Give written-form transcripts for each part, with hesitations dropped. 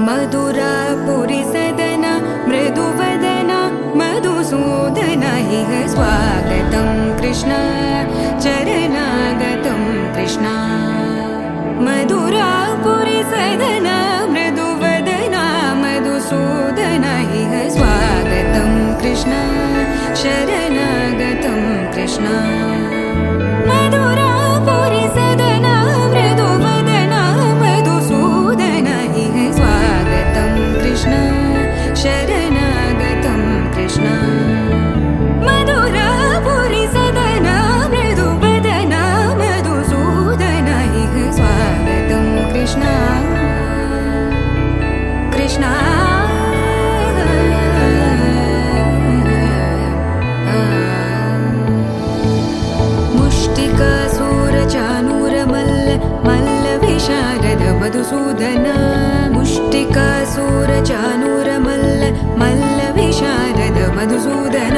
मधुरापुरी सदन मृदुवदन मधुसूदन इह स्वागतं कृष्ण चरणागतं कृष्ण मधुरापुरी सदन मृदुवदन मधुसूदन इह स्वागतं कृष्ण शरणागतं कृष्ण मधुरापुरी सदन मृदुवदन मधुसूदन इह स्वागतं कृष्ण शरणागतं कृष्ण मधुरापुरी सदन मृदुवदन मधुसूदन इह स्वागतं कृष्ण कृष्ण मल्लविशारद मधुसूदन मुष्टिकासूरचानूरमल्ल मल्लविशारद मधुसूदन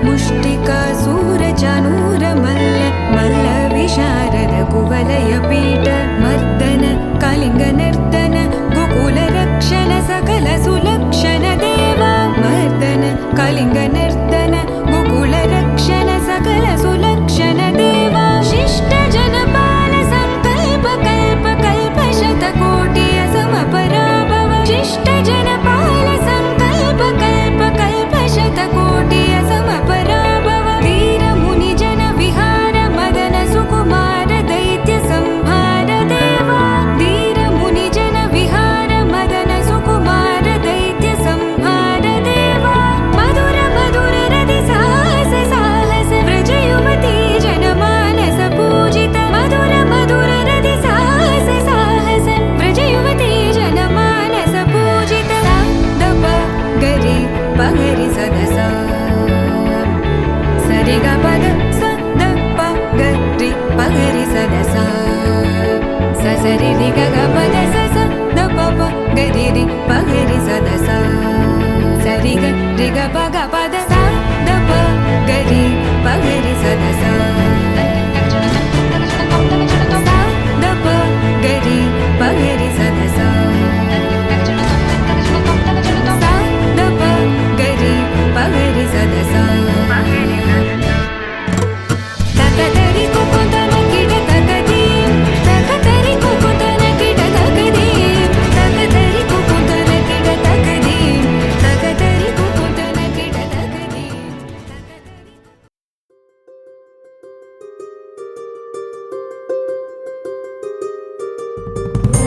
मुष्टिकासूरचानूरमल्ल मल्लविशारद कुवलयपीठ मर्दन कलिङ्गनर्दन गोकुलरक्षण सकल सुलक्षण देवा मर्दन कलिङ्गनर्दन गोकुलरक्षण सकल सुलक्षण देवा शिष्ट जनपाल संकल्प कल्प कल्प शतकोटि असमपराभव शिष्ट जनपाल संकल्प कल्प कल्प शतकोटि असमपराभव वीर मुनि जन विहार मदन सुकुमार दैत्य संहार देवा वीर मुनि जन विहार मदन सुकुमार दैत्य संहार देवा मधुर मधुर रति साहस साहस व्रज युवती जनमानस पूजित मधुर मधुर रति साहस साहस व्रज युवती जनमानस पूजित दप गरि पगरि सदस सरि ग पद स द प गरि पगरि सदस स सरि रि ग ग पद स स द प प गरि रि पगरि सदस सरि ग रि ग प ग पद स द प गरि पगरि सदस द प गरि पगरि सदस द प गरि पगरि सदस तकतरि कुकुतन किट तकदी तकतरि कुकुतन किट तकदी तकतरि कुकुतन किट तकदी तकतरि कुकुतन किट तकदी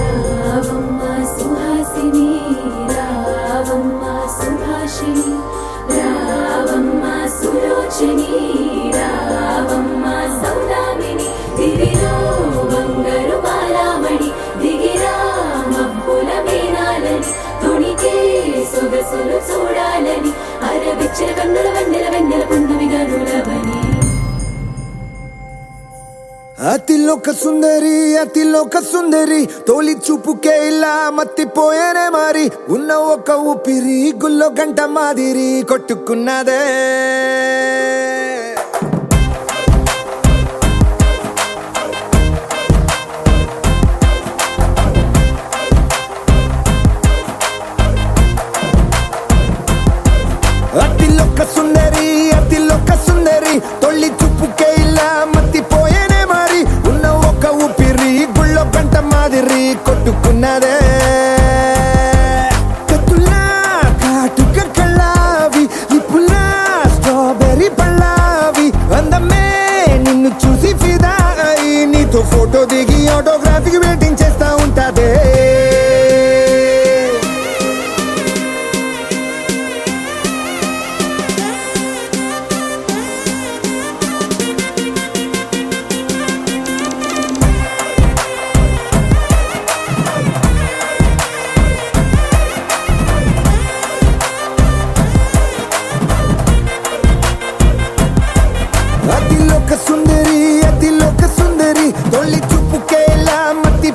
రావమ్మ సుహాసిని రావమ్మ సుభాషిణి రావమ్మ సులోచని రావమ్మ సౌదామిని దివిలో బంగారు బాలామణి దిగిరా మబ్బుల మేనాలని తొణికే సొగసులు చూడాలని అరవిచ్చల కన్నుల వన్నెల వెన్నెల పున్నమి గనులవని అతిలోక సుందరి తోలి చూపుకే ఇలా మత్తిపోయేనే మరి ఉన్న ఒక ఊపిరి గుల్లో గంట మాదిరి కొట్టుకున్నదే అతిలోక సుందరి తొలి చూపుకే ఇలా మత్తిపోయేనే మరి ఉన్న ఒక ఊపిరి గుళ్ళో గంట మాదిరి కొట్టుకున్నదే కత్తులా కాటుక కళ్ళావి లిప్పులా స్ట్రాబెర్రీ పళ్ళావి అందమే నిన్ను చూసి ఫిదా అయి నీతో ఫోటో దిగి ఆటోగ్రాఫీకి వెయిటింగ్ చేస్తా ఉంటాదే అతిలోక సుందరి తొలి చూపుకే ఇలా మత్తి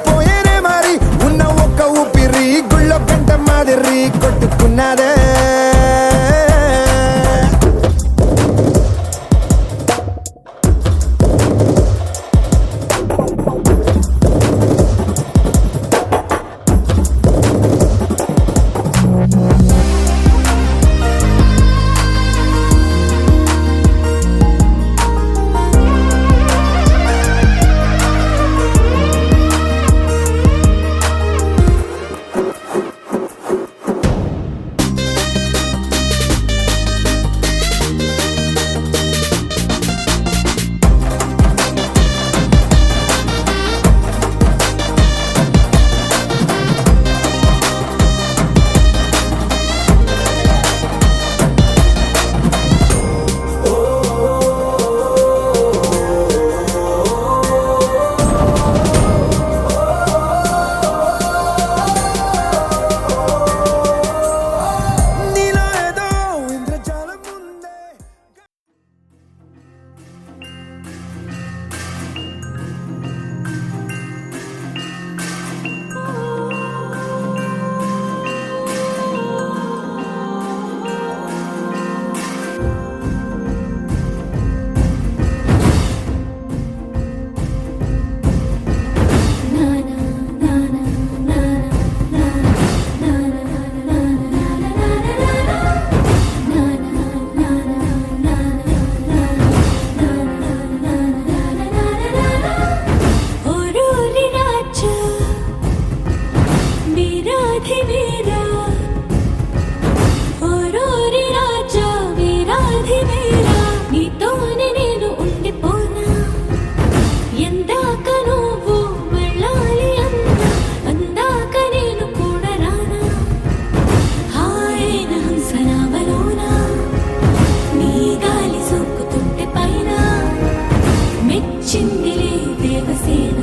దేవసేన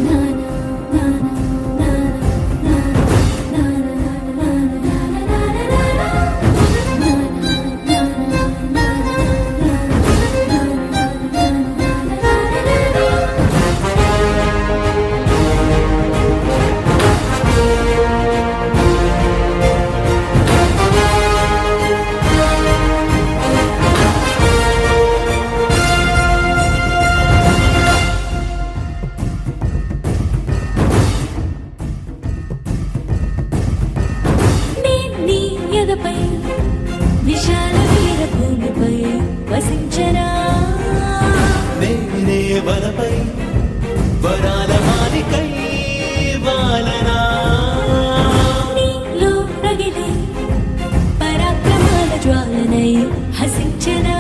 నానా నానా నానా ఎదపై విశాల వీర భూమిపై వసించనా నేనే వనపై వరాల మాలికై వాలనా నీలో రగిలే పరాక్రమాల జ్వాలనై హసించనా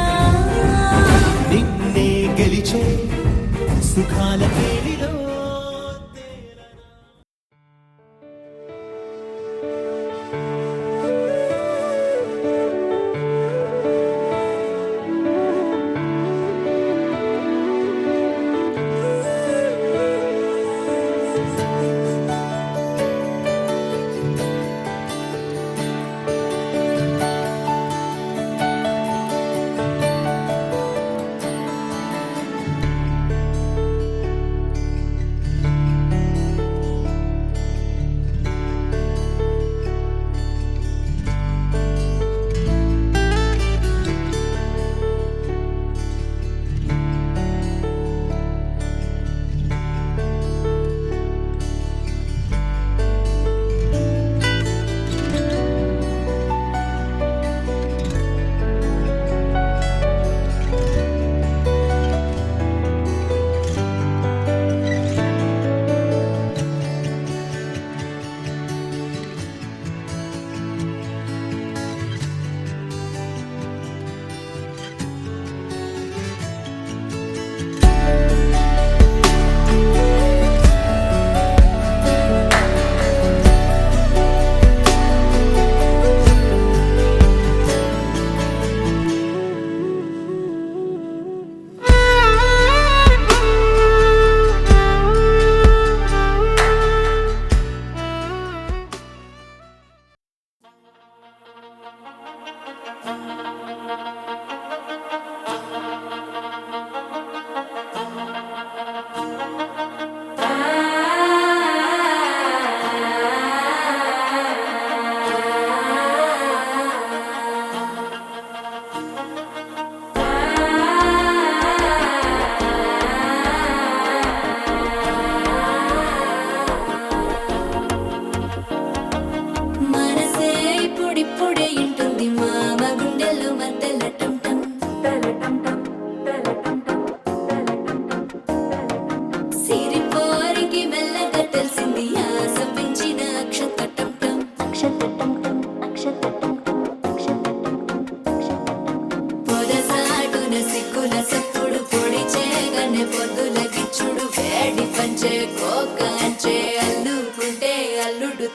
నిన్నే గెలిచే సుఖాల పేరిలో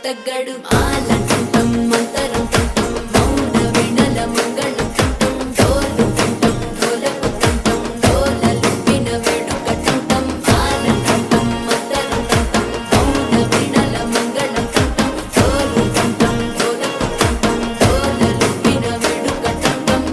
తగ్గడు ఆలంటం మంతరం టం మౌన వినల మంగళం టం డోలు టం డోలకు టం డోలలు విన వేడుక టం ఆలంటం మంతరం టం మౌన వినల మంగళం టం డోలు టం డోలకు టం డోలలు విన వేడుక టం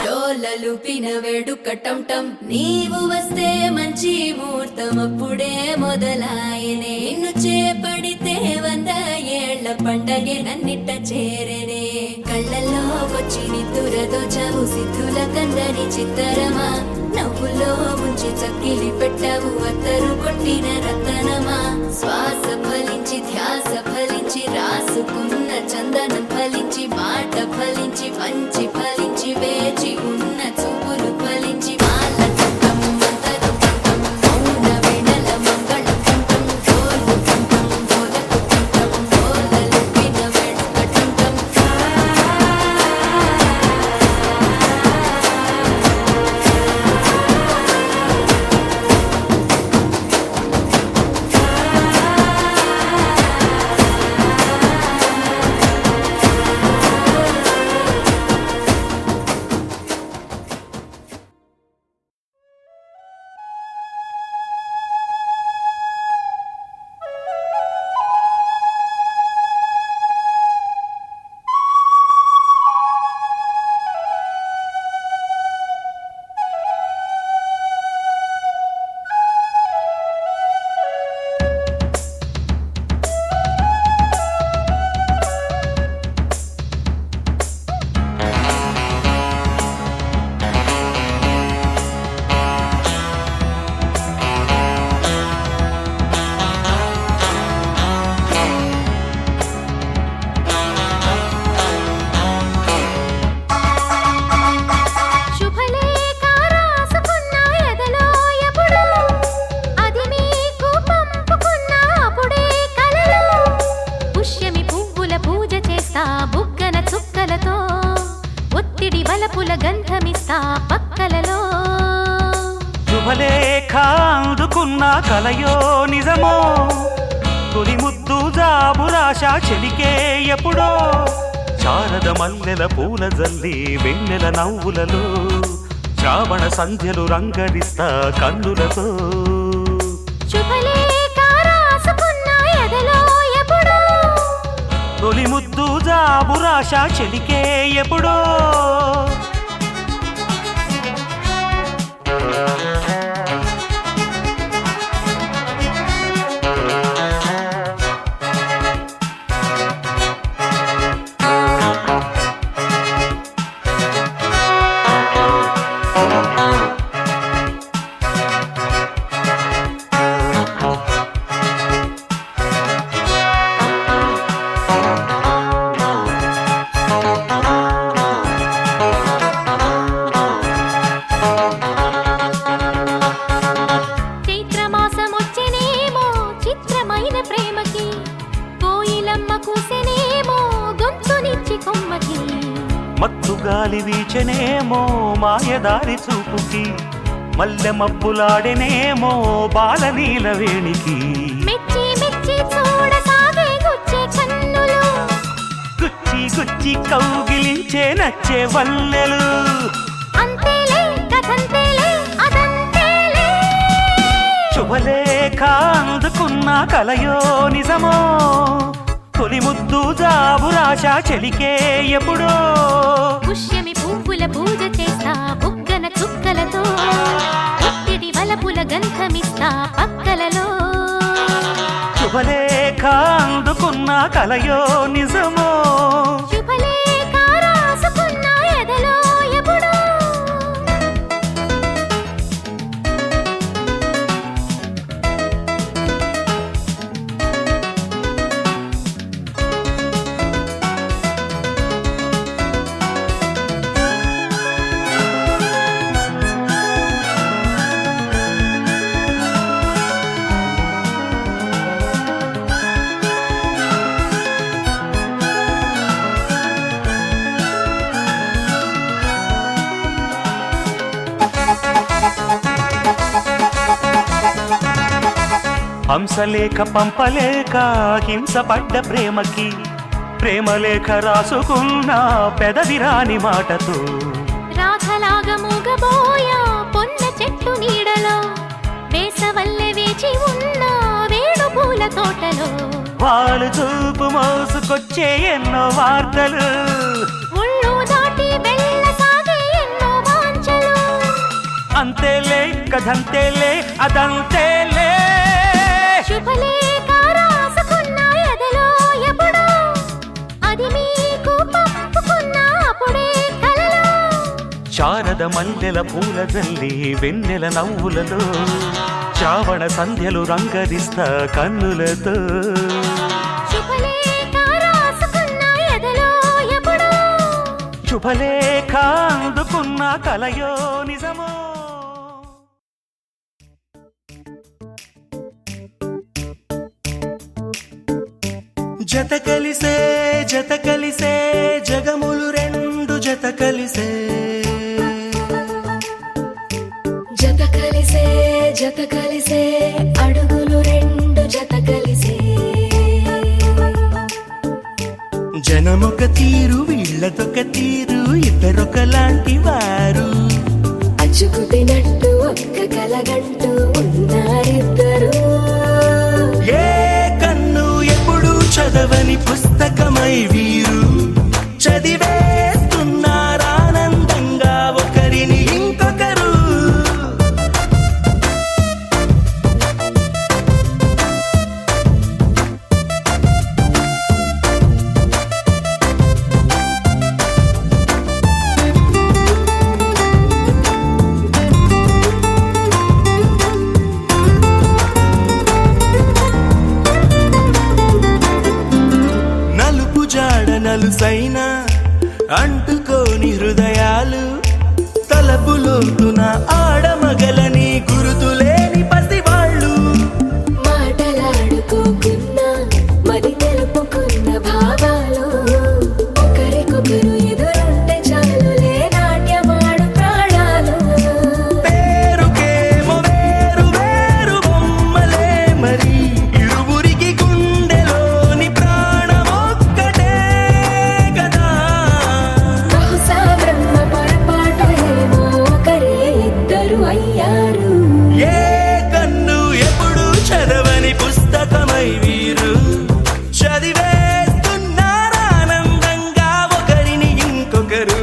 డోలలుపిన వేడుక టం టం నీవు వస్తే మంచి ముహూర్తం అప్పుడే మొదలాయనే నిన్ను చేపడితే వంద ఏళ్ల పండగే నన్నిట్ట చేరనే కళ్ళల్లో వచ్చి నిద్దురతో చావు సిద్ధుల కందని చిత్తరమా నవ్వులో ముంచి చక్కిలి పెట్టావు అత్తరు కొట్టిన రతనమా శ్వాస ఫలించి ధ్యాస ఫలించి రాసుకున్న చందనం ఫలించి మాట ఫలించి మంచి ఫలించి వేచి ఉన్న చూపులు ఫలించి మాల చుట్టం మంతరు కంఠం మౌన వెడల మంగళ కంఠం గోలు కంఠం గోలకు కంఠం గోలలు విన వెడుక కంఠం శుభలేఖ అందుకున్న కలయో నిజమో తొలి ముద్దు జాబురాశ చెలికే ఎప్పుడో శారద మల్లెల పూల జల్లి వెన్నెల నవ్వులలో శ్రావణ సంధ్యలు రంగరిస్తా కన్నులతో తొలి ముద్దు జాబురాశ చెలికే ఎప్పుడో మత్తుగాలి వీచెనేమో మాయదారి చూపుకి మల్లె మబ్బులాడెనేమో బాలనీల వేణికి గుచ్చి గుచ్చి కౌగిలించే నచ్చే వల్లెలు శుభలేఖ అందుకున్న కలయో నిజమో తొలి ముద్దు జాబురాశ చెలికే ఎప్పుడో పుష్యమి పువ్వుల పూజ చేస్తా బుగ్గన చుక్కలతో ఒత్తిడి వలపుల గంధమిస్తా పక్కలలో శుభలేఖ అందుకున్న కలయో నిజమో శుభలేఖ రాసుకున్న ఎదలో ఎప్పుడో హంసలేఖ పంపలేక హింసపడ్డ ప్రేమకి ప్రేమలేఖ రాసుకున్న పెదవిరాని మాటతో రాధలాగా మూగబోయా పొన్న చెట్టు నీడలో వేసవల్లె వేచి ఉన్న వేణు పూల తోటలో వాళ్ళు చూపు మోసుకొచ్చే ఎన్నో వార్తలు ఒళ్ళు దాటి వెళ్ళసాగే ఎన్నో వాంఛలు అంతేలే కథంతేలే అదంతేలే శుభలేఖ రాసుకున్న మల్లెల పూల జల్లి వెన్నెల నవ్వులలో శ్రావణ సంధ్యలు రంగరిస్తా కన్నులతో శుభలేఖ అందుకున్న కలయో నిజమో. జత కలిసే జగములు రెండు జత కలిసే జత కలిసే అడుగులు రెండు జత కలిసే జనమొక తీరు వీళ్ళదొక తీరు ఇద్దరొకలాంటి వారు అచ్చుకుతినట్టు ఒక్క కలగంటూ ఉన్నారిద్దరు ఏ కన్ను ఎప్పుడు చదవని పుస్తకమై వీరు చదివేస్తున్నారానందంగా ఒకరిని ఇంకొకరు. నలుసైనా అంటుకోని హృదయాలు తలపులోతున ఆడమగలని గురుతులేని పసివాళ్ళు మాటలాడుకోకున్నా మరి తెలుపుకున్న భావాలు ఒకరికొకరు ఎదురుంటే చాలులే నాట్యమాడు ప్రాణాలు. పేరుకేమో వేరు వేరు బొమ్మలే మరి ఇరువురికి గుండెలోని ప్రాణమొక్కటే కదా. బహుశా బ్రహ్మ పొరపాటు ఏమో ఒకరే ఇద్దరు అయ్యారు. ఏ కన్ను ఎప్పుడు చదవని పుస్తకమై వీరు చదివేస్తున్నారానందంగా ఒకరిని ఇంకొకరు.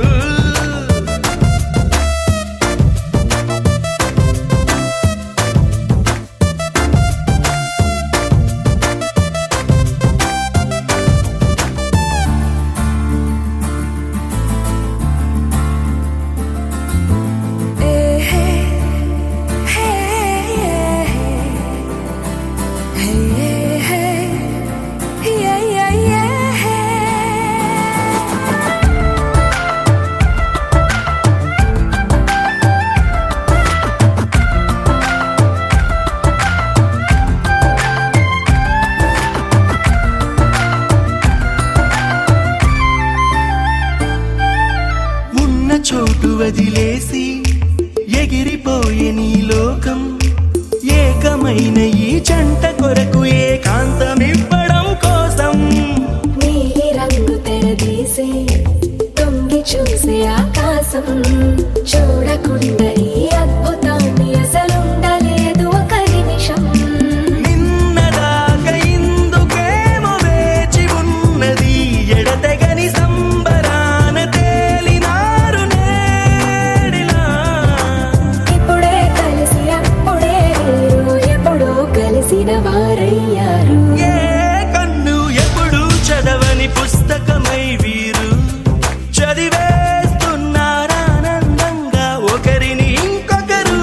ఉన్న చోటు వదిలేసి ఎగిరిపోయే నీ లోకం ఏకమైన ఈ జంట కొరకు ఏకాంతమివ్వడం కోసం నీలి రంగు తెరదీసే తొంగి చూసే ఆకాశం చూడకుండా ఈ అద్భుతాన్ని అసలుండలేదు ఒక నిమిషం. నిన్నదాకా ఇందుకేమో వేచి ఉన్నది ఎడతెగని సంబరాన తేలినారు నేడిలా. ఇప్పుడే కలిసి అప్పుడే వీరు ఎప్పుడో కలిసిన వారయ్యారు. ఏ కన్ను ఎప్పుడు చదవని పుస్తకమై వీరు చదివేస్తున్నారానందంగా ఒకరిని ఇంకొకరు.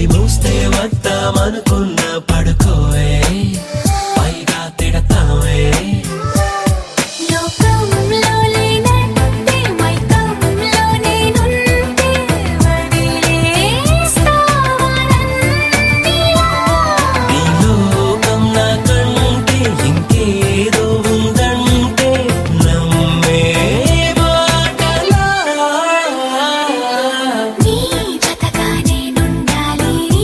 కళ్ళి మూస్తే వద్దామనుకున్న పడుకోవే పైగా తిడతావే లోకంలో లేనంటే మైకంలో నేనుంటే వదిలేస్తావా నన్నిలా? ఈ లోకం నాకంటే ఇంకేదో ఉందంటే నమ్మే మాటలా నీ జతగా నేనుండాలి, నీ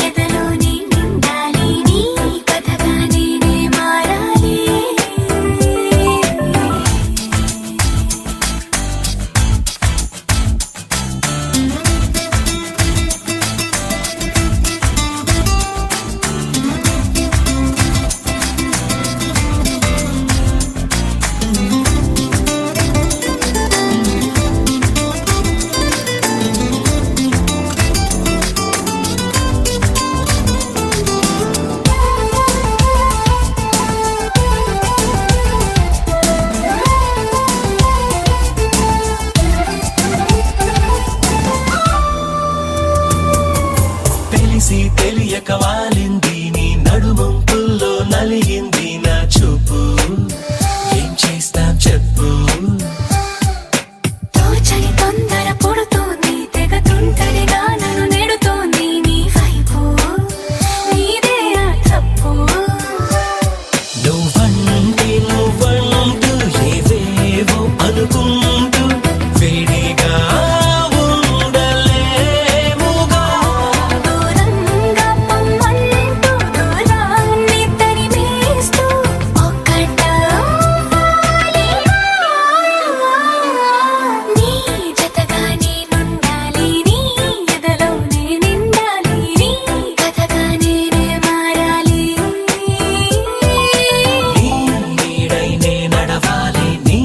ఎదలో నేనుండాలి, నీ కథగా నేనే మారాలి. తెలిసి తెలియక వాలింది నీ నడుమంపుల్లో నలిగింది నా చూపు ఏం చేస్తాం చెప్పు తోచని తొందర పుడుతోంది, తెగ తుంటరిగా నన్ను నెడుతోంది నీ వైపు. నీదే ఆ తప్పు. నువ్వంటూ ఏవేవో అనుకుంటూ వేడిగా ఉండలేముగా దూరంగా పొమ్మంటూ దూరాన్ని తరిమేస్తూ ఒక్కటవ్వాలి. నీ జతగా నేనుండాలి, నీ ఎదలో నేనుండాలి, నీ కథగా నేనే మారాలి. నీ నీడై నే నడవాలి నీ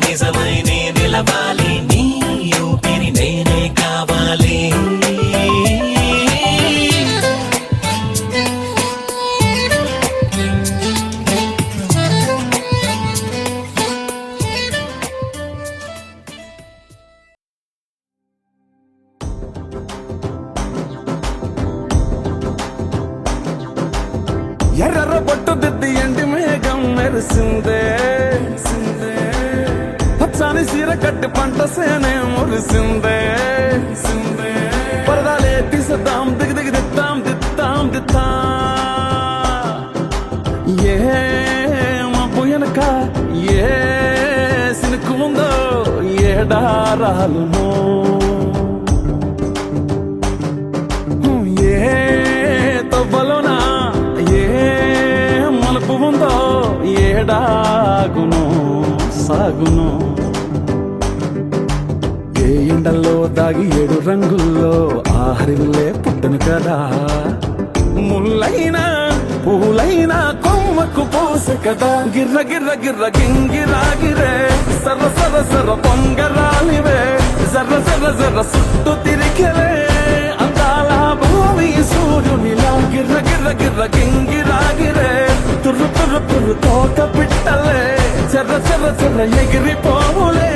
నిజమై నే నిలవాలి నీ ఊపిరి నేనే కావాలి ఎర్ర బొట్టు దిద్ది ఎండి మేఘం మెరిసిందే పచ్చాని సీర కట్టి పంట సేనే మురిసిందే పరదాలే తీసేద్దాం దిగి దిగి దిత్తాం దిత్తాం దిత్తా ఏ మబ్బు వెనక ఏ సినుకు ఉందో ఏడారాలునో ఏ తవ్వలోనా ఏ మలుపు ఉందో ఏడాగును సాగును ఏ ఎండల్లో దాగి 7 రంగుల్లో ఆహరిల్లే పుట్టను కదా ముల్లైనా పూలైనా కొమ్మకు పోసె కదా గిర్ర గిర్ర గిర్ర గింగిరాగిరే సర్ర సర్ర సర్ర పొంగరాలివే జర్ర జర్ర జర్ర సుట్టు తిరిగలే అందాల భూమి సూర్యునిలా గిర్ర గిర్ర గిర్ర గింగిరాగిరే తుర్రు తుర్రు తుర్రు తోక పిట్టలే చెర్ర చెర్ర చెర్ర ఎగిరిపోవులే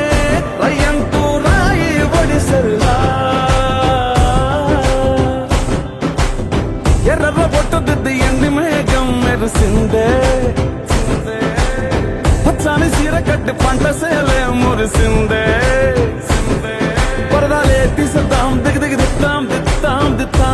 రయ్యంటూ రాయి ఒడిసెల్లా ఎర్ర బొట్టు దిద్ది ఎండి మేఘం మెరిసిందే పచ్చాని సీర కట్టి పంట సేలే మురిసిందే పరదాలే తీసేద్దాం దిగి దిగి దిత్తాం దిత్తాం దిత్తా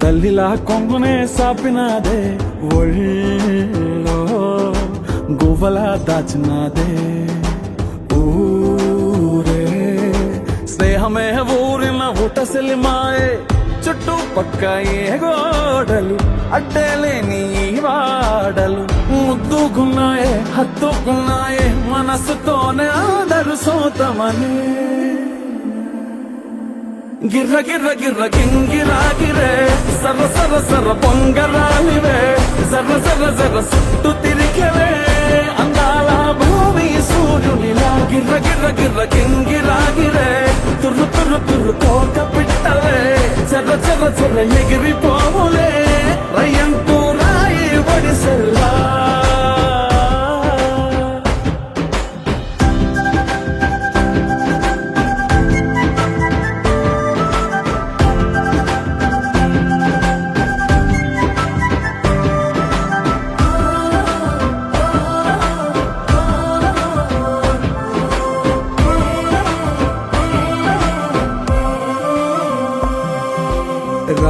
తల్లిలా కొంగునే సాపినాదే ఒళ్ళో గువ్వలా దాచినాదే ఊరే స్నేహమే ఊరిన ఊటసెలిమాయే చుట్టూ పక్క ఏ గోడలు అడ్డేలేని వాడలు ముద్దుకున్నాయే హత్తుకున్నాయే మనసుతోనే ఆదరు సోతమని గిర్ర గిర్ర గిర్ర గింగిరాగిరే సర్ర సర్ర సర్ర పొంగరాలివే జర్ర జర్ర జర్ర సుట్టు తిరిగవే అందాల భూమి సూర్యునిలా గిర్ర గిర్ర గిర్ర గింగిరాగిరే తుర్రు తుర్రు తుర్రు కోక పిట్టవే చెర్ర చెర్ర చెర్ర ఎగిరిపోవులే రయ్యంటూ రాయి వడిసెల్లా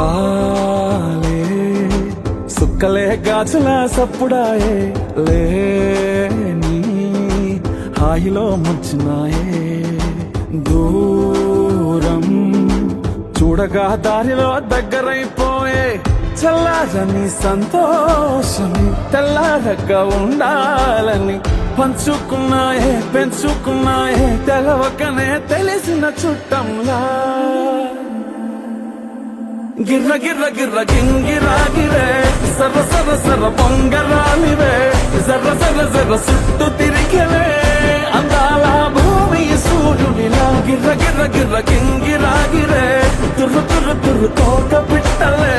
రాలే సుక్కలే గాజుల సప్పుడాయే లేని హాయిలో ముచ్చినాయే దూరం చూడగా దారిలో దగ్గరైపోయే చల్లారని సంతోషమి తెల్లారగా ఉండాలని పంచుకున్నాయే పెంచుకున్నాయే తెలవకనే తెలిసిన చుట్టంలా గిర్ర గిర్ర గిర్ర గింగిరాగిరే సర్ర సర్ర సర్ర పొంగరాలివే జర్ర జర్ర జర్ర సుట్టు తిరిగలే అందాల భూమి సూర్యునిలా గిర్ర గిర్ర గిర్ర గింగిరాగిరే తుర్రు తుర్రు తుర్రు కోక పిట్టలే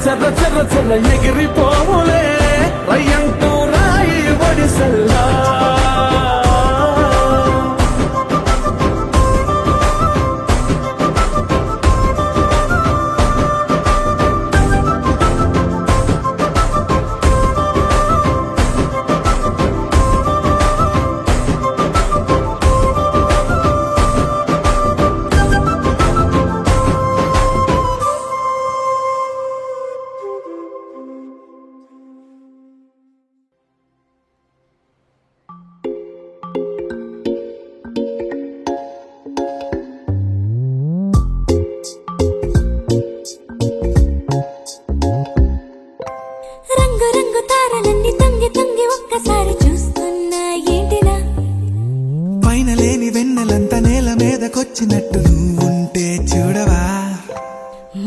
చెర్ర చెర్ర చెర్ర ఎగిరిపోవులే రయ్యంటూ రాయి వడిసెల్లా రంగు రంగు తారలన్నీ తొంగి తొంగి ఒక్కసారి చూస్తున్నా ఏంటిలా పైన లేని వెన్నెలంతా నేల మీదకొచ్చినట్టు నువ్వుంటే చూడవా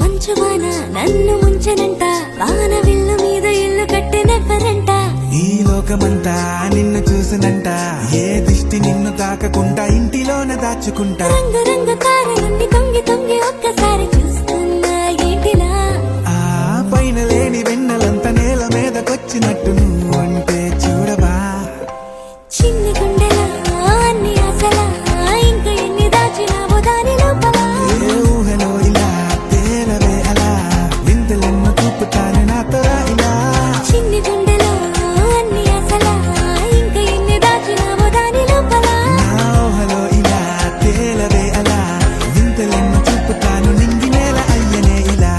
మంచువాన నన్ను ముంచనంట వాన విల్లు మీద ఇల్లు కట్టినెవ్వరంట ఈ లోకమంతా నిన్ను చూసినంట ఏ దిష్టి నిన్ను తాకకుండా ఇంటిలోన దాచుకుంటా రంగు రంగు తారలన్నీ తొంగి తొంగి ఒక్కసారి చూస్తున్నా ఏంటిలా ఆ పైన లేని వెన్నెలంతా నేల మీదకొచ్చినట్టు నువ్వుంటే చూడవా చిన్ని గుండెలా అన్ని ఆశలా ఇంకా ఎన్ని దాచినావో దాని లోపల ఏ ఊహలో ఇలా తేలవే అలా వింతలెన్నో చూపుతాను నాతో రా ఇలా చిన్ని గుండెలో అన్ని ఆశలా ఇంకా ఎన్ని దాచినావో దాని లోపల నా ఊహలో ఇలా తేలవే అలా వింతలెన్నో చూపుతాను నింగి నేల అయ్యనే ఇలా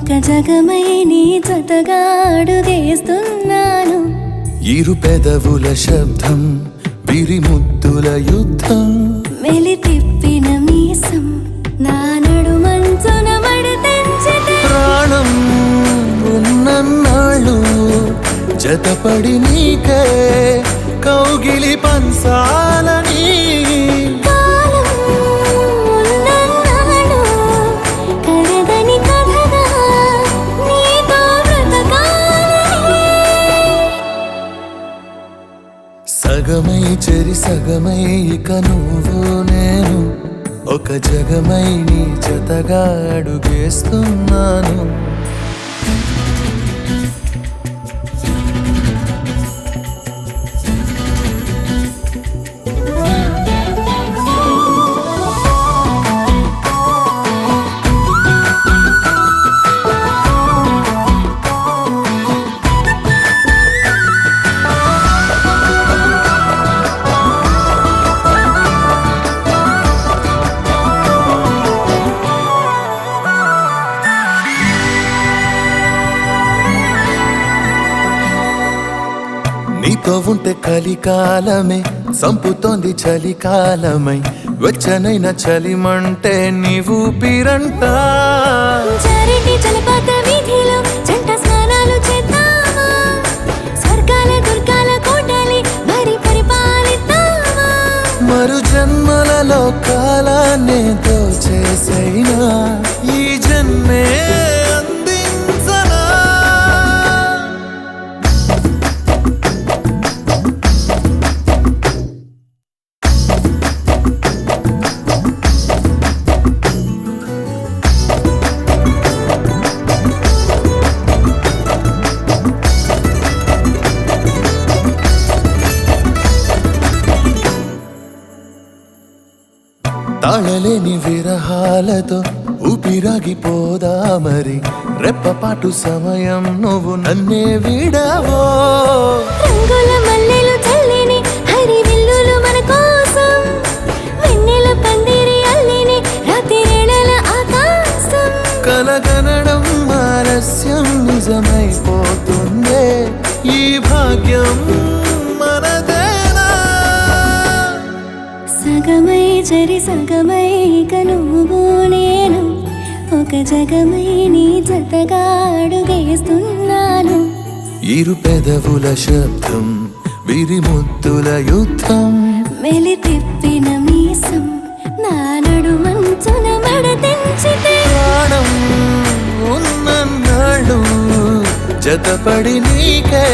ఒక జగమై నీ జతగా అడుగేస్తున్నాను. ఇరు పెదవుల శబ్దం విరిముద్దుల యుద్ధం మెలి తిప్పిన మీసం నా నడుమంచున మడతెంచితే ప్రాణం ఉన్నన్నాళ్ళు జతపడి నీకే కౌగిలి పంచాలని కాలం ఉన్నన్నాడు కరగని కథగా నీతో బ్రతకాలని. సగమై చెరి సగమై ఇక నువ్వు నేను ఒక జగమై నీ జతగా అడుగేస్తున్నాను. నీతో ఉంటే కలికాలమే సంపుతోంది చలికాలమై వెచ్చనైన చలిమంటే నీవు పిరంట. చారిటి జలపాత వీధిలో జంట స్నానాలు చేద్దామా, స్వర్గాల దుర్గాల కోటలి మరి పరిపాలిద్దామా. మరు జన్మలలో కాలాన్నే దోచేసైనా ఈ జన్మే అందించనా. తాళలేని విరహాలతో ఊపిరాగిపోదా మరి రెప్పపాటు సమయం నువ్వు నన్నే విడవో. రంగుల మల్లెలు చల్లిని హరి విల్లులు మన కోసం, వెన్నెల పందిరి అల్లిని రాత్రిరేళల ఆకాశం. కలగనడం ఆలస్యం నిజమైపోతుందే ఈ భాగ్యం మనదేనా. సగమై జరి సగమై ఇక నువ్వు నేను ఒక జగమై నీ జతగా అడుగేస్తున్నాను. ఇరు పెదవుల శబ్దం విరిముద్దుల యుద్ధం మెలి తిప్పిన మీసం నా నడుమంచున మడతెంచితే ప్రాణం ఉన్నన్నాళ్ళు జతపడి నీకే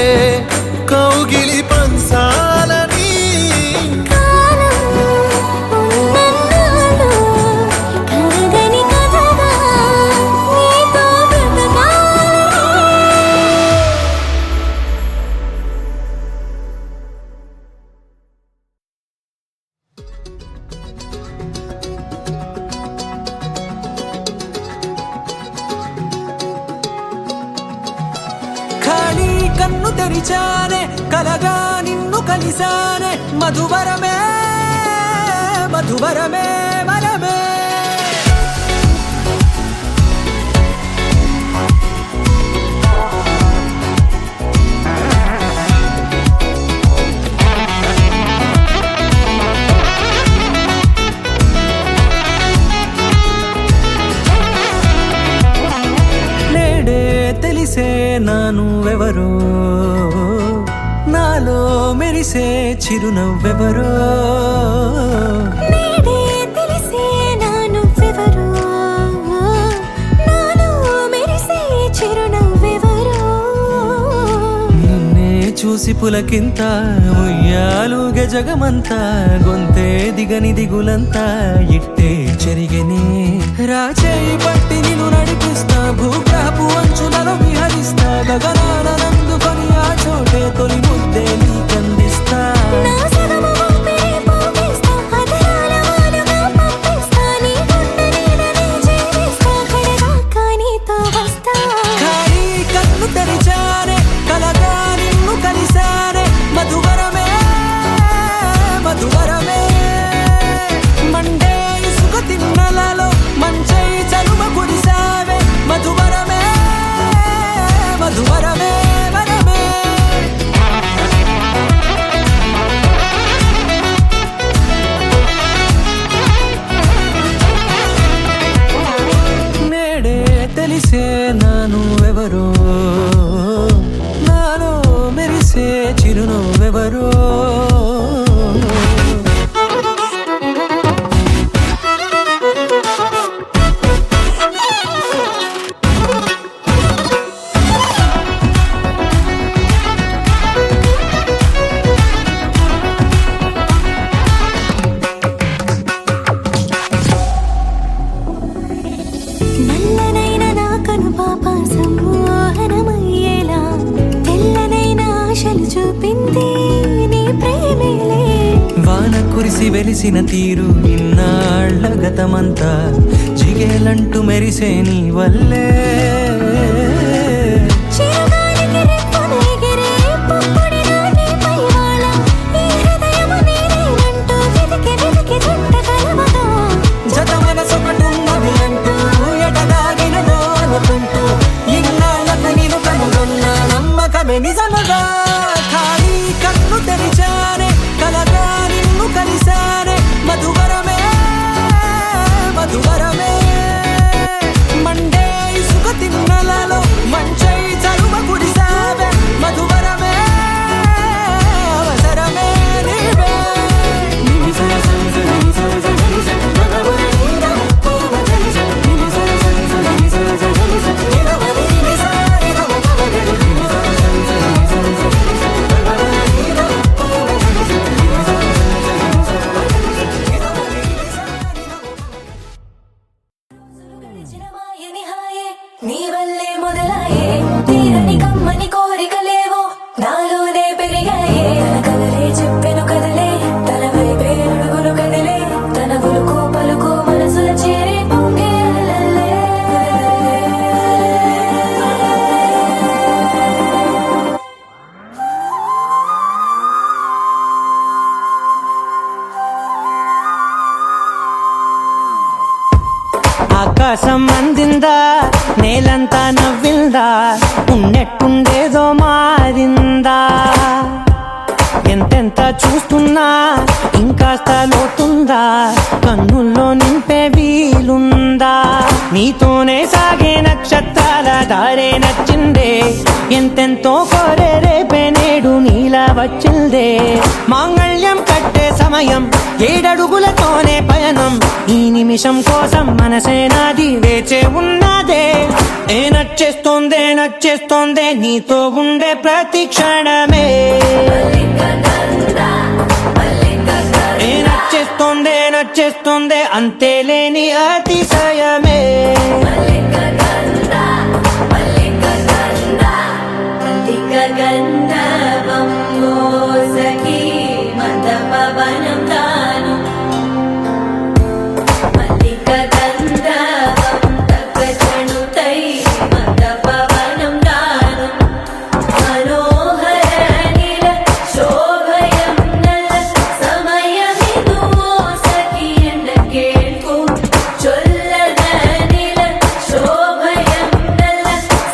కౌగిలి పంచాలని. కాలం ఉన్నన్నాడు కరగని కథగా నీతో బ్రతకాలని. ఖాళీ కన్ను తెరిచానే కలగా నిన్ను కలిసానే మధువరమే మధువరమే వరమే. నేడే తెలిసే నానువెవరో నాలో మెరిసే చిరునవ్వెవరో. నేడే తెలిసే నా నువ్వెవరో నాలో మెరిసే చిరునవ్వెవరో. నిన్నే చూసి పులకింత ఉయ్యాలుగే జగమంతా గొంతే దిగని దిగులంతా ఇట్టే చెరిగనే. రాచేయి పట్టి నిన్ను నడిపిస్తా భూగ్రహపు అంచులలో విహరిస్తా గగనాన నందుకొని ఆ చోటే తొలి ముద్దే నీకందిస్తా. నా సగము ఊపిరి పోగిస్తా అదరాల వాలుగా పంపిస్తా నీ గుండె నీడనే జీవిస్తా కడదాకా నీతో వస్తా. ఖాళీ కన్ను తెరిచానే కలగా నిన్ను కలిసానే మధువరమే మధువరమే. మండే ఇసుక తిన్నలలో మంచై చలుమ కురిసావే మధు ఎవరో నాలో మెరిసే చిరునవ్వెవరో నల్లనైన నా కను పాప సమ్మోహనమయ్యేలా తెల్లనైన ఆశలు చూపింది నీ ప్రేమేలే. వాన కురిసి వెలిసిన తీరు ఇన్నాళ్ళ గతమంతా జిగేలంటూ మెరిసే నీ వల్లే చిరుగాలికి రెప్పన ఎగిరే పుప్పొడిన నీ పైవాళ ఈ హృదయము నీదేనంటూ వెతికి వెతికి జంట కలవగా జత మనసొకటున్నది అంటూ ఎటదాగినదో అనుకుంటూ ఇన్నాళ్ళకు నేను కనుగొన్న నమ్మకమే నిజముగా ఖాళీ కన్ను తెరిచానే కలగా నిన్ను కలిసానే మధువరమే మధువరమే మండే ఇసుక తిన్నలలో మంచై చలువ కురిసావే మధువరమే అవసరమే నీవే గడిచిన మాయని హాయే నీ వల్లే మొదలాయే తీరని కమ్మని కోరికలేవో నాలోనే పెరిగాయే తన కదలే చెప్పెను కదలే తన వైపే అడుగులు కదిలే తన ఉలుకు పలుకు మనసుల చేరే పొంగేలల్లే. ఆకాశం అందిందా నేలంతా నవ్విందా ఉన్నట్టుండేదో మారిందా ఎంతెంత చూస్తున్నా ఇంకాస్త లోతుందా కన్నుల్లో నింపే వీలుందా నీతోనే సాగే నక్షత్రాల దారే నచ్చిందే ఎంతెంతో కోరే రేపే నేడు నీలా వచ్చిందే మాంగళ్యం కట్టే సమయం 7 అడుగులతోనే పయనం ఈ నిమిషం కోసం మనసే నాది వేచే ఉన్నదే ఏ నచ్చేస్తోందే నచ్చేస్తోందే నీతో ఉండే ప్రతి క్షణమే ఏ నచ్చేస్తోందే నచ్చేస్తోందే అంతేలేని అతిశయమే గంధర్వం మోసకి మందపవనం తాను మల్లిక గంధర్వం తగ్గచణుతై మందపవనం తాను మనోహర నీల శోభయం నల్ల సమయమిదు మోసకి ఎన్న కేಳ್కు చొల్లద నీల శోభయం నల్ల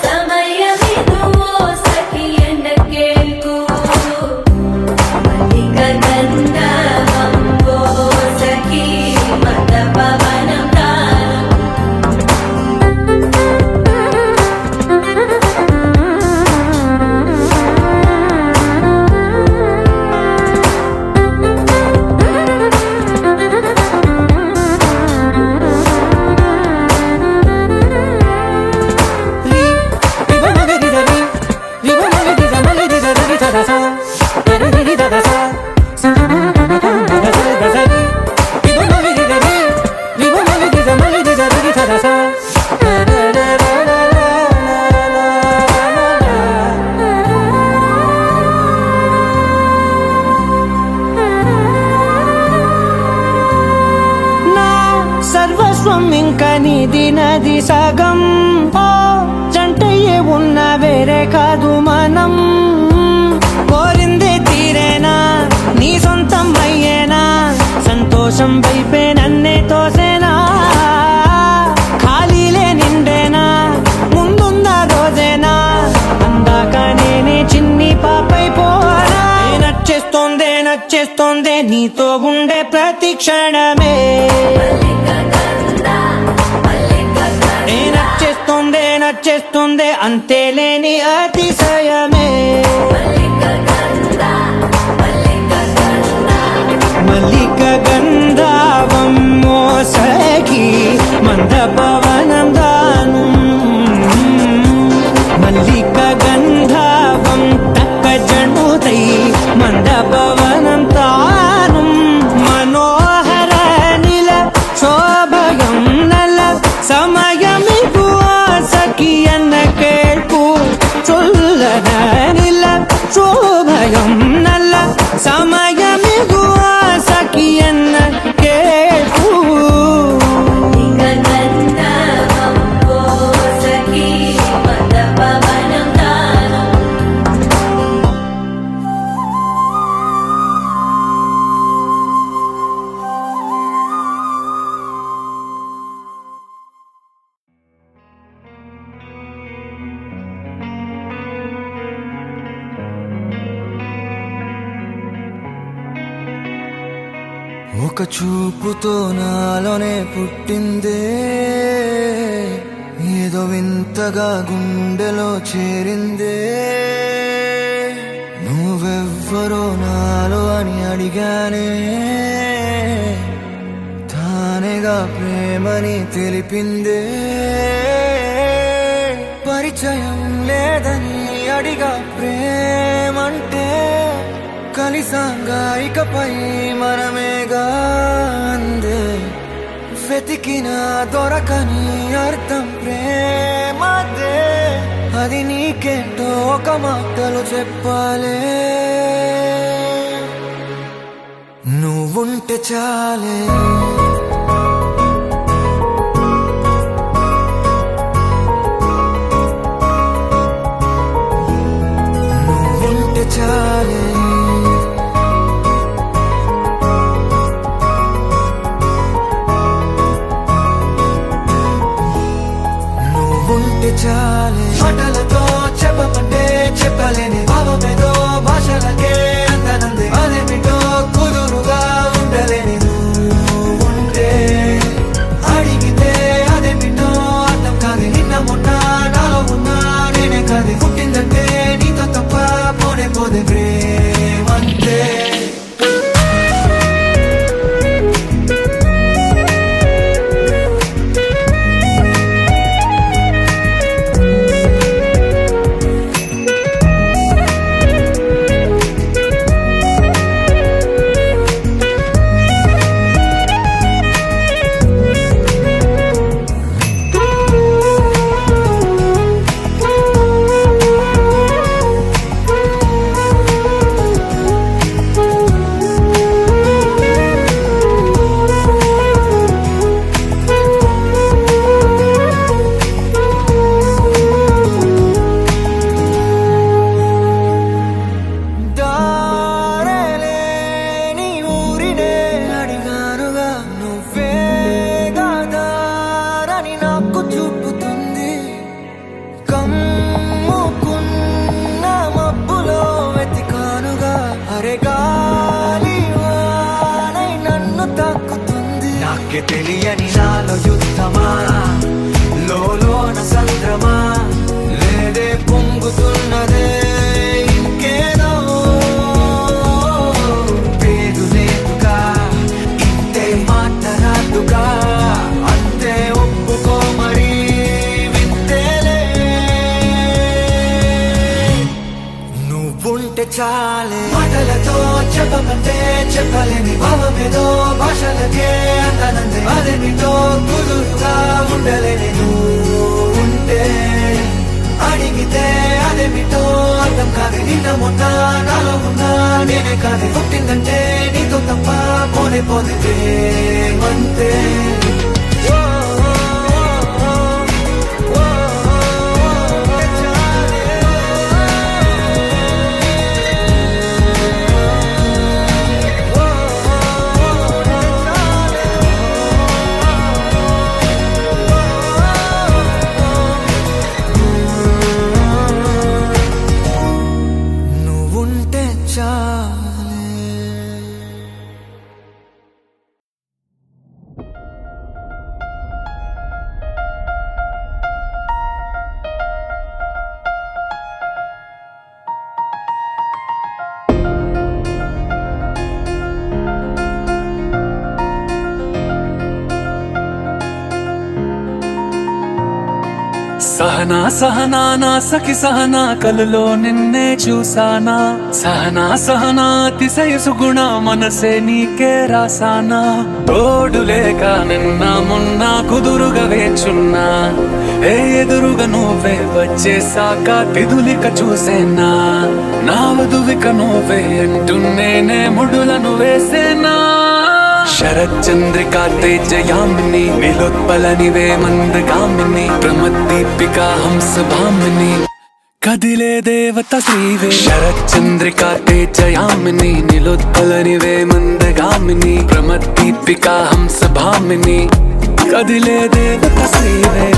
సమయమిదు మోసకి ఎన్న కేಳ್కు మల్లిక గంధర్వం మోసకి మందపవనం తాను నా సర్వస్వం ఇంకా నీది నది సగం ఓ జంటయ్యే ఉన్న వేరే కాదు మనం కోరిందే తీరేనా నీ సొంతం అయ్యేనా సంతోషం వైపే నన్నే తోసేనా ఖాళీలే నిండేనా ముందున్న రోజేనా అందాక నేనే చిన్ని పాపై పోనా నచ్చేస్తోందే నచ్చేస్తోందే నీతో ఉండే ప్రతి క్షణమే నచ్చేస్తోందే నచ్చేస్తోందే చూస్తే అంతేలేని అతిశయమే మల్లిక గంధావం మోసగి మందపవనం దానం మల్లిక గంధావం తక్క జణుతై మందపవనం తానం మనోహర నిల శోభయం నల సమయమిగు సఖియన్న కేൾపు చొల్లన నిల శోభయం నల సమయమిగు సఖియన్న కేൾపు ఒక చూపుతో నాలోనే పుట్టిందే ఏదో వింతగా గుండెలో చేరిందే నువ్వెవ్వరో నాలో అని అడిగానే తానేగా ప్రేమని తెలిపిందే పరిచయం లేదని అడిగా ప్రేమంటే కలిసాంగా ఇకపై మనమేగా అందే వెతికిన దొరకని అర్థం ప్రేమదే అది నీకేంటో ఒక మాటలు చెప్పాలే నువ్వుంటే చాలే నువ్వుంటే చాలే చాలే మాటలతో చెప్పమంటే చెప్పలేని భావమేదో భాషలకే అందనందే అదేమిటో కుదురుగా ఉండలేని ఉంటే అడిగితే అదేమిటో అర్థం కాదు నిన్న మొన్న నాలో ఉన్నా నేనే కాదు పుట్టిందంటే నీతో తప్ప పోనే పోదే ప్రేమంతే తెలియని నాలో యుద్ధమా లోన సంద్రమా లేదే పొంగుతున్నదే ఇంకేదో పేరు లేదుగా ఇంతే మాట్లాడుగా అంతే ఒప్పుకో మరి వింతేలే నువ్వుంటే చాలే మాటలతో చెప్పమంటే చెప్పలేని భావమేదో భాషలకే అందనందే అదేమిటో కుదురుగా ఉండలేని ఉంటే అడిగితే అదేమిటో అర్థం కాదు నిన్న మొన్న నాలో ఉన్నా నేనే కాదు పుట్టిందంటే నీతో తప్ప పోనే పోదే ప్రేమంతే సహనా సహనా నా సఖి సహనా కలలో నిన్నే చూసానా సహనా సహనా అతిశయసు గుణ మనసే నీకే రాసానా తోడు లేక నిన్న మొన్న కుదురుగా వేచున్నా ఏ ఎదురుగా నువ్వే వచ్చేసాక తిదులిక చూసేనా నా వధువిక నువ్వే అంటున్నేనే ముడులను వేసేనా శరచంద్రికా తేజయామిని నీలోత్పలనివే మందగామిని ప్రమద్దీపికా హంసభామిని కదిలే దేవత శ్రీవే శరచంద్రికా తేజయామిని నీలోత్పలనివే మందగామిని ప్రమద్దీపికా హంసభామిని కదిలే దేవత శ్రీవే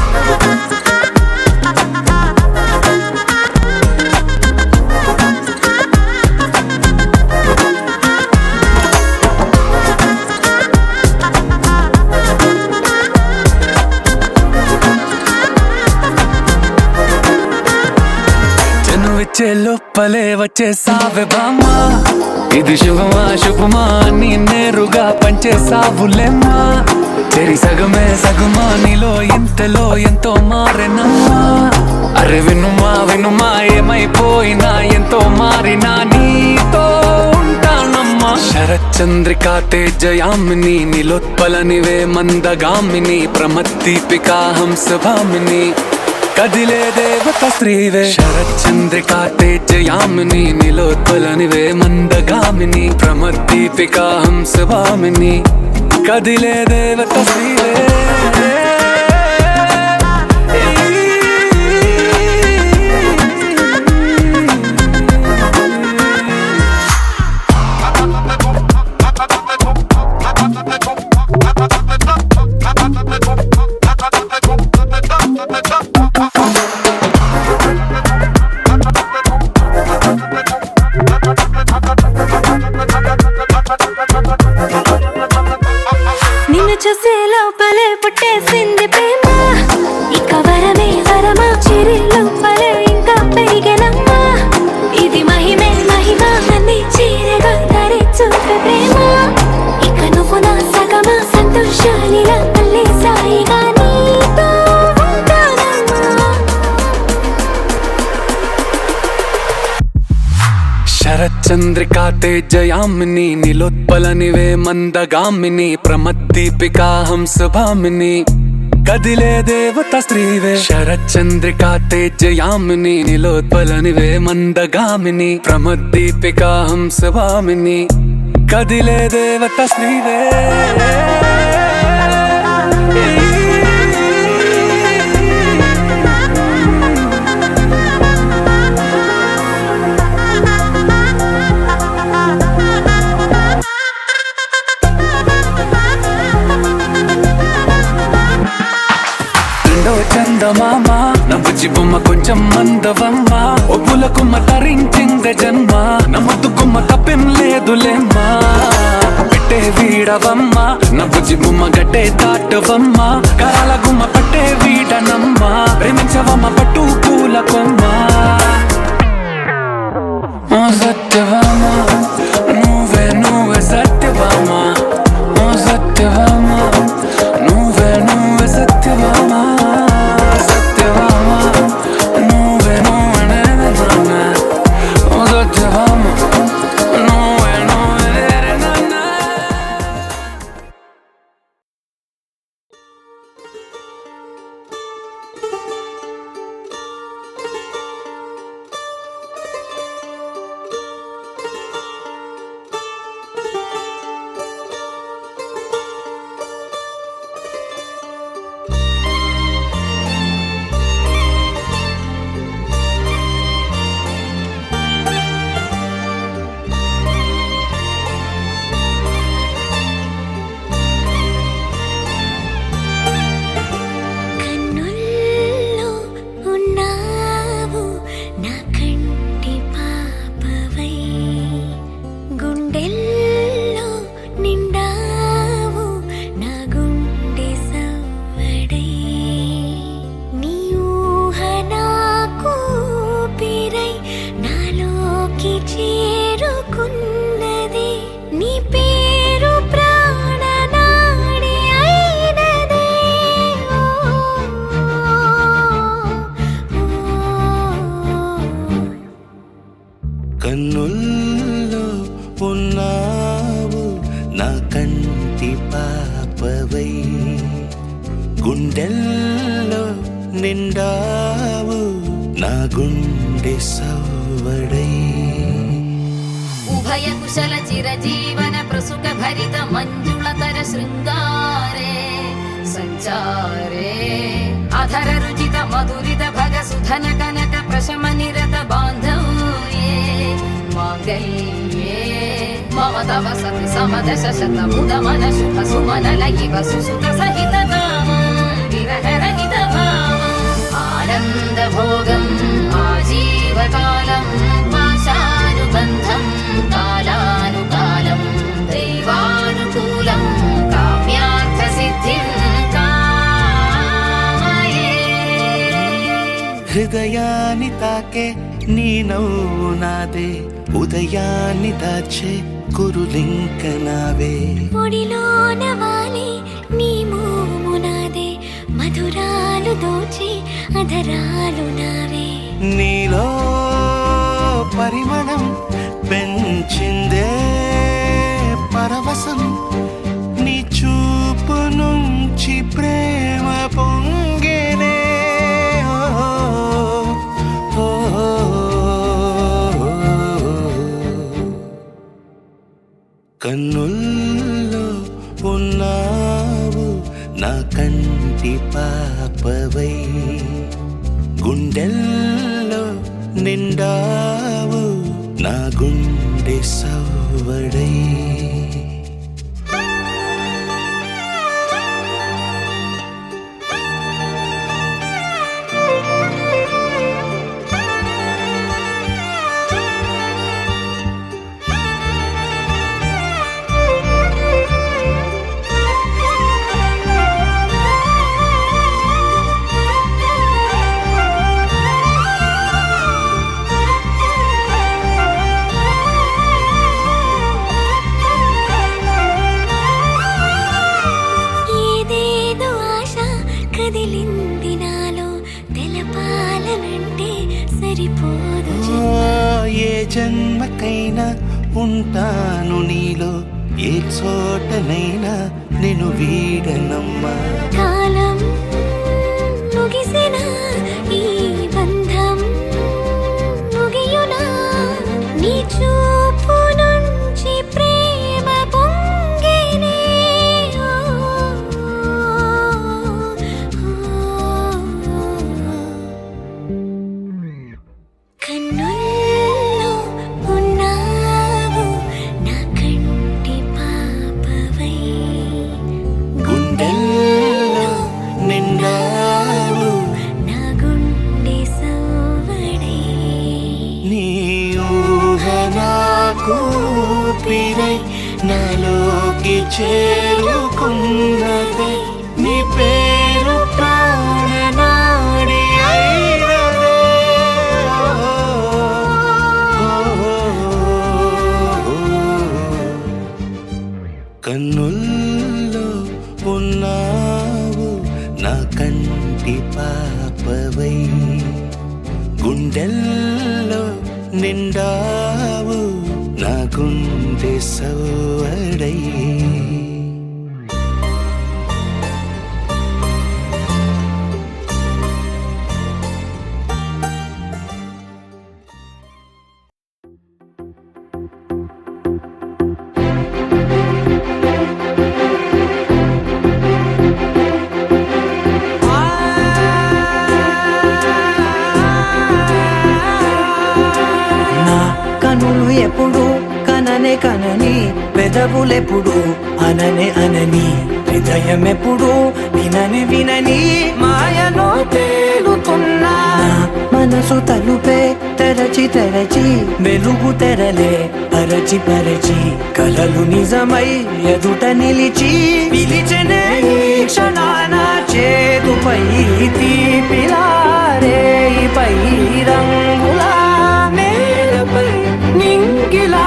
వచ్చే లోపలే వచ్చేసావే బామ్మా ఇది శుభమా శుభమా నీ నేరుగా పంచేసావులేమ్మా చెరి సగమే సగుమా నీలో ఇంతలో ఎంతో మారెనమ్మా అరే వినుమా వినుమా ఏమైపోయినా ఎంతో మారినా నీతో ఉంటానమ్మా శరచంద్రికా తేజయామిని నీలోత్పలనివే మందగామిని ప్రమద్దీపికా హంసభామిని కదిలే దేవత శ్రీవే శరచంద్రికా తేజయామిని నీలోత్పలనివే మందగామిని ప్రమద్దీపికా హంసభామిని కదిలే దేవత శ్రీవే నిన్ను చూసే లోపలే పుట్టేసింది ప్రేమ ఇక వరమే వరమా చిరి లోపలే ఇంకా పెరిగెనమ్మా ఇది మహిమే మహిమ అన్ని చీరగా ధరి చూపే ప్రేమ ఇక నువ్వు నా సగమా సంతోషాలిలా మళ్ళీ సాయిగా నీతో ఉంటానమ్మా శరచంద్రికా తేజయామిని నీలోత్పలనివే మందగామిని ప్రమద్దీపికా హంసభామిని కదిలే దేవత శ్రీవే శరచంద్రికా తేజయామిని నీలోత్పలనివే మందగామిని ప్రమద్దీపికా హంసభామిని కదిలే దేవత శ్రీవే చందమామ నా బుజ్జి బొమ్మ కొంచెం మందవమ్మ ఒప్పుల కుమ్మ తరించిందే జన్మ నా ముద్దు కుమ్మ తప్పేం లేదులేమ్మా పెట్టే వీడవమ్మ నా బుజ్జి బొమ్మ గట్టే దాటవమ్మ కాల గుమ్మ పట్టే వీడనమ్మ ప్రేమించవమ్మ పట్టు పూల కొమ్మ సత్యవామ నువ్వే నువ్వే సత్యవామ సత్యవామ నువ్వే నువ్వే సత్యవామ కన్నుల్లో ఉన్నావు నా కంటి పాపవై, గుండెల్లో నిండావు నా గుండె సవ్వడై. ఉభయ కుశల చిరజీవన ప్రసుక భరిత మంజుళతర శృంగారే సంచారే, అధర రుచిత మధురిత భగ సుధన కనక ప్రశమ నిరత బాంధవ్యే మాంగళ్యే మమ తవ సతి సమదశ శతముద మన శుభ సుమనల ఇవ సుసుత సహిత కామం విరహరహిత భావం ఆనంద భోగం ఆజీవకాలం పాశానుబంధం కాలానుకాలం దైవానుకూలం కామ్యార్థ సిద్ధిం కామయే. హృదయాన్ని తాకే నీ నవ్వు నాదే, ఉదయాన్ని దాచే కురులింక నావే. ఒడిలోన వాలి నీ మోము నాదే, మధురాలు దోచి అధరాలు నావే. నీలో పరిమళం పెంచిందే పరవశం, నీ చూపు నుంచి ప్రేమ పొంగేనే. కన్నుల్లో ఉన్నావు నా కంటి పాపవై, గుండెల్లో నిండావు నా గుండె సవ్వడై. కదిలింది నాలో తెలపాలనంటే సరిపోదు. ఏ జన్మకైనా ఉంటాను నీలో, ఏ చోటనైనా నేను వీడనమ్మా. కాలం ముగిసిన ఈ బంధం ముగియునా, నీ చూపు నుంచి ప్రేమ పొంగేనే. కన్నుల్లో ఉన్నావు నా కంటి పాపవై, గుండెల్లో నిండావు నా గుండె సవ్వడై. నీ ఊహ నాకు ఊపిరై నాలోకి చేరుకున్నదే, నీ పేరు ప్రాణనాడి అయినదే. కన్నుల్లో ఉన్నావు నా కంటి పాపవై, గుండెల్లో నిండావు నా గుండె సవ్వడై. నా కనులు ఎప్పుడు కననే కనని, పెదవులెప్పుడు అననే అనని, హృదయం ఎప్పుడు వినని వినని మాయలో తేలుతున్నా. మనసు తలుపే తెరచి తెరచి వెలుగు తెరలే పరచి పరచి, కలలు నిజమై ఎదుట నిలిచి పిలిచెనే ఈ క్షణాన చేతుపై తీపిలారే పై రంగులా నేలపై నింగిలా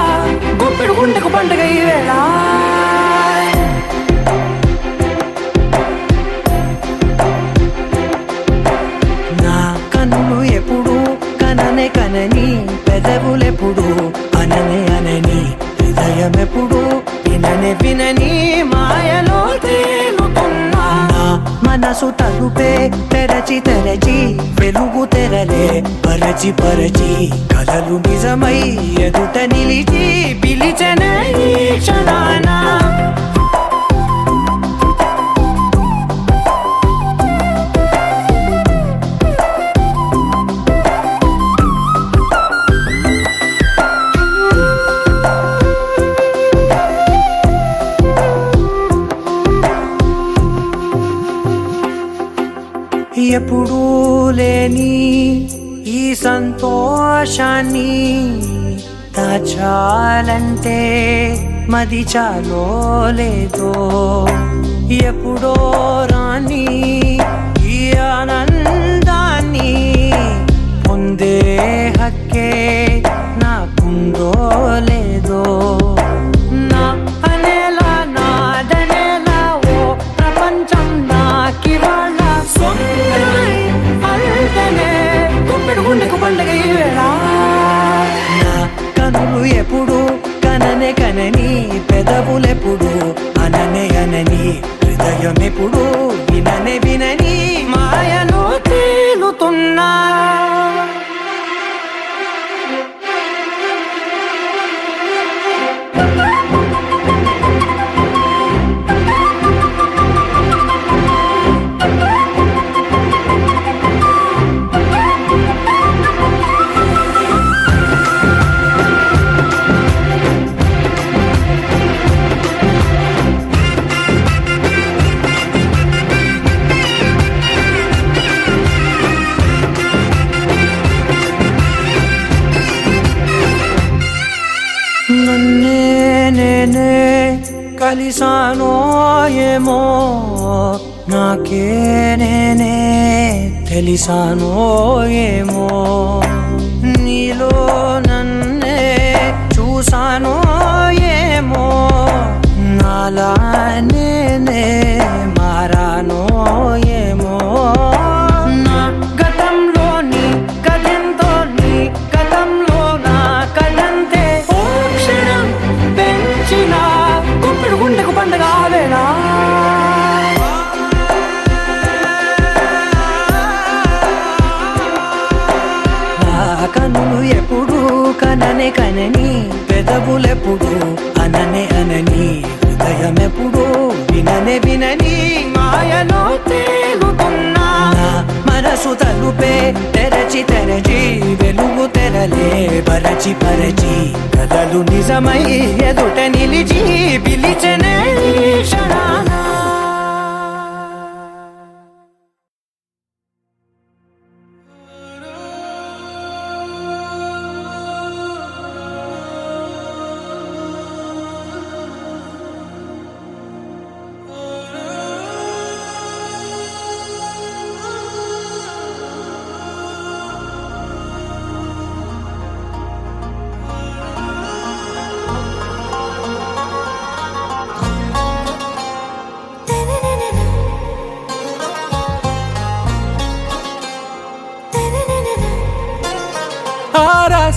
గుప్పెడు గుండెకు పండుగ ఈ వేళ. నా కన్నులు ఎప్పుడు కననే కనని పెదవులెప్పుడు అననే అనని హృదయమెప్పుడు విననే వినని మాయలో తేలుతున్నా నా మనసు తలుపే తెరచి తెరచి వెలుగు తెరలే పరచి పరచి కలలు నిజమై ఎదుట నిలిచి పిలిచెనే ఈ క్షణాన ఎప్పుడూ లేని ఈ సంతోషాన్ని దాచాలంటే మది చాలో లేదో ఎప్పుడో రాని ఈ ఆనందాన్ని పొందే హక్కే నాకుందో లేదో నా అనేలా నాదనేలా ఓ ప్రపంచం నాకివాళ్ళ సొంతమై అల్దనే గుప్పెడు గుండెకు పండగ ఈ వేళ నా కనులు ఎప్పుడు కననే కనని పెదవులెప్పుడు అననే అనని హృదయం ఎప్పుడు విననే వినని మాయలో తేలుతున్నా నన్నే నేనే కలిసానో ఏమో నాకే నేనే తెలిసానో ఏమో నీలో నన్నే చూసానో ఏమో నాలా నేనే మారానో ఏమో నా గతంలోని కథంతో నీ గతంలో నా కథంతే ఓ క్షణం పెంచిన గుప్పెడు గుండెకు పండగ వేళ కనులు ఎప్పుడు కననే కనని పెదవులెప్పుడు అననే అనని హృదయమెప్పుడు విననే వినని మాయలో తేలుతున్నా నా మనసు తలుపే తెరచి తెరచి వెలుగు తెరలే పరచి పరచి కలలు నిజమై ఎదుట నిలిచి పిలిచెనే ఈ క్షణాన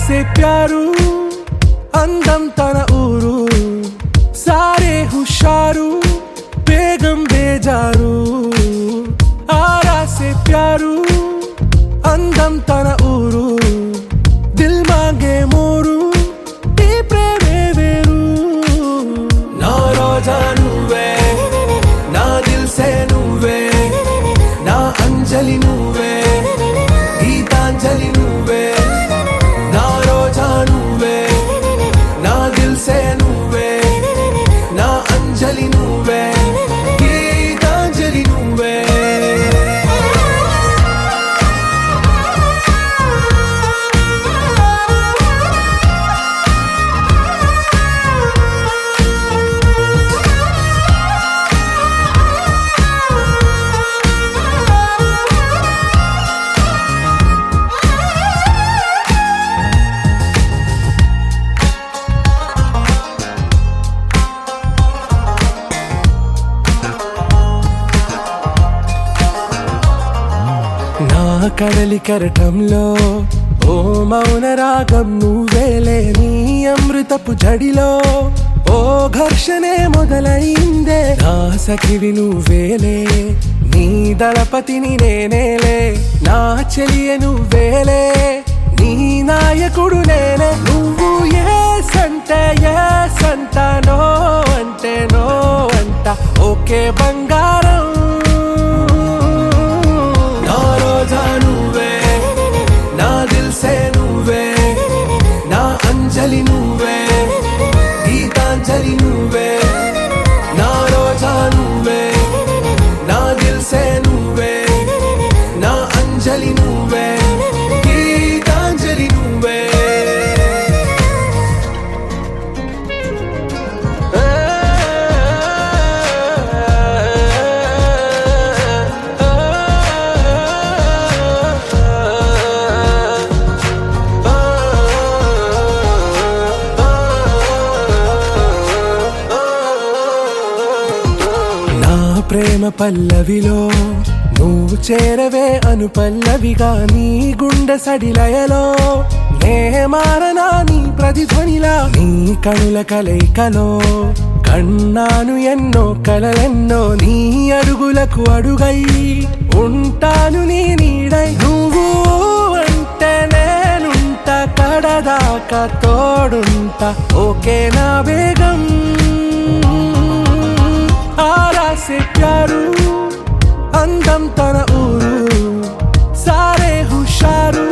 से प्यारू అందం తన ఊరు సారే హుషారు బేగం బేజారు ఆరా సే ప్యారు అందం తన ఊరు దిల్ మాంగే మోరు ఈ ప్రేమే వేరు నా రోజా నువ్వే నా దిల్ సే నువ్వే నా అంజలి నువ్వే గీతాంజలి నువ్వే నా రోజా నువ్వే నా దిల్ సే నువ్వే నా అంజలి నువ్వే గీతాంజలి నువ్వే కడలి కెరటంలో ఓ మౌన రాగం నువ్వేలే నీ అమృతపు జడిలో ఓ ఘర్షణే మొదలైందే నా సఖివి నువ్వేలే నీ దళపతిని నేనేలే నా చెలియ నువ్వేలే నీ నాయకుడు నేనే నువ్వు ఏ సంట నో అంటే నో అంట ఓకే బంగారం నా రోజా నువ్వే నా దిల్సే నువ్వే నా అంజలి నువ్వే గీతాంజలి నువ్వే నా రోజా నువ్వే నా దిల్సే నువ్వే నా అంజలి నువ్వే గీతాంజలి నువ్వే ప్రేమ పల్లవిలో నువ్వు చేరవే అను పల్లవిగా నీ గుండె సడిలయలో నే మారనా నీ ప్రతిధ్వనిలా నీ కనుల కలయికలో కన్నాను ఎన్నో కలలెన్నో నీ అడుగులకు అడుగై ఉంటాను నీ నీడై నువ్వు అంటే నేనుంట కడదాకా తోడుంటా ఓకే నా వేగం ఆరాసే ప్యారు అందం తన ఊరు సారే హుషారు